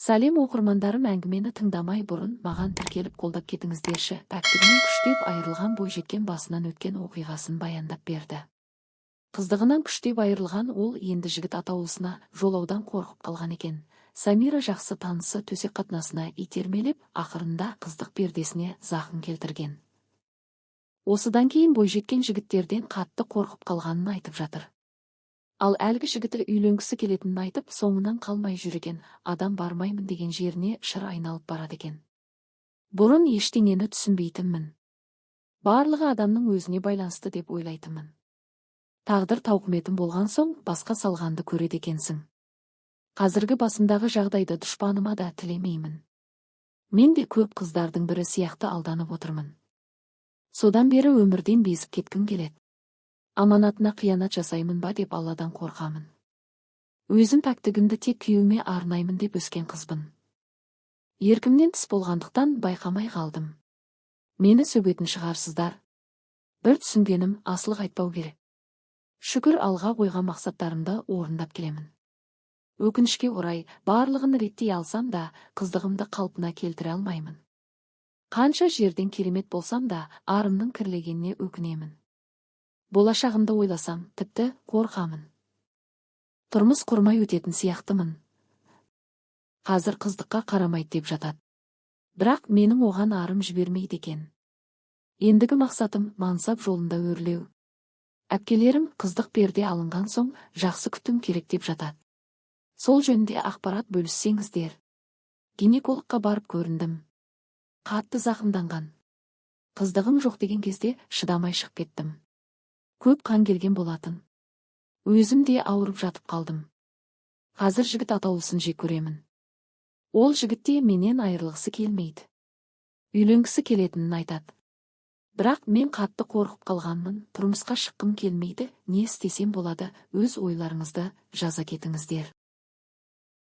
Сәлем оқырмандарым, әңгімені тыңдамай бұрын маған тіркеліп қолдап кетіңіздерші. Пәктігінен күштеп айырылған бойжеткен басынан өткен оқиғасын баяндап берді. Қыздығынан күштеп айырылған ол енді жігіт атаулысына жолаудан қорқып қалған екен. Самира жақсы танысы төсек қатынасына итермелеп, ақырында қыздық пердесіне зақым келтірген. Осыдан кейін бойжеткен жігіттерден қатты қорқып қалғанын айтып жатыр. Ал әлгі жігіті үйленгісі келетінін айтып, соңынан қалмай жүрген, адам бармаймын деген жеріне шыр айналып барады екен. Бұрын ештеңені түсінбейтінмін. Барлығы адамның өзіне байланысты деп ойлайтынмын. Тағдыр тауқыметін болған соң басқа салғанды көреді екенсің. Қазіргі басымдағы жағдайды дұшпаныма да тілемеймін. Мен де көп қыздардың бірі сияқты алданып отырмын. Содан бері өмірден безіп кеткім келеді. Аманатына қиянат жасаймын ба деп Алладан қорқамын. Өзім пәктігімді тек күйеуіме арнаймын деп өскен қызбын. Еркімнен тыс болғандықтан байқамай қалдым. Мені сөгетін шығарсыздар. Бір түсінгенім, асылық айтпау керек. Шүкір, алға қойған мақсаттарымды орындап келемін. Өкінішке орай, барлығын реттей алсам да, қыздығымды қалпына келтіре алмаймын. Қанша жерден керемет болсам да, арымның кірлегеніне өкінемін. Болашағымды ойласам, тіпті қорқамын. Тұрмыс құрмай өтетін сияқтымын. Қазір қыздыққа қарамайды деп жатады. Бірақ менің оған арым жібермейді екен. Ендігі мақсатым мансап жолында өрлеу. Әпкелерім қыздық перде алынған соң жақсы күтім керек деп жатады. Сол жөнінде ақпарат бөліссеңіздер. Гинекологқа барып көріндім. Қатты зақымданған. Қыздығым жоқ деген кезде шыдамай шығып кеттім. Көп қан келген болатын. Өзім де ауырып жатып қалдым. Қазір жігіт атаулысын жек көремін. Ол жігітте менен айырылғысы келмейді. Үйленгісі келетінін айтады. Бірақ мен қатты қорқып қалғанмын, тұрмысқа шыққым келмейді. Не істесем болады? Өз ойларыңызды жаза кетіңіздер.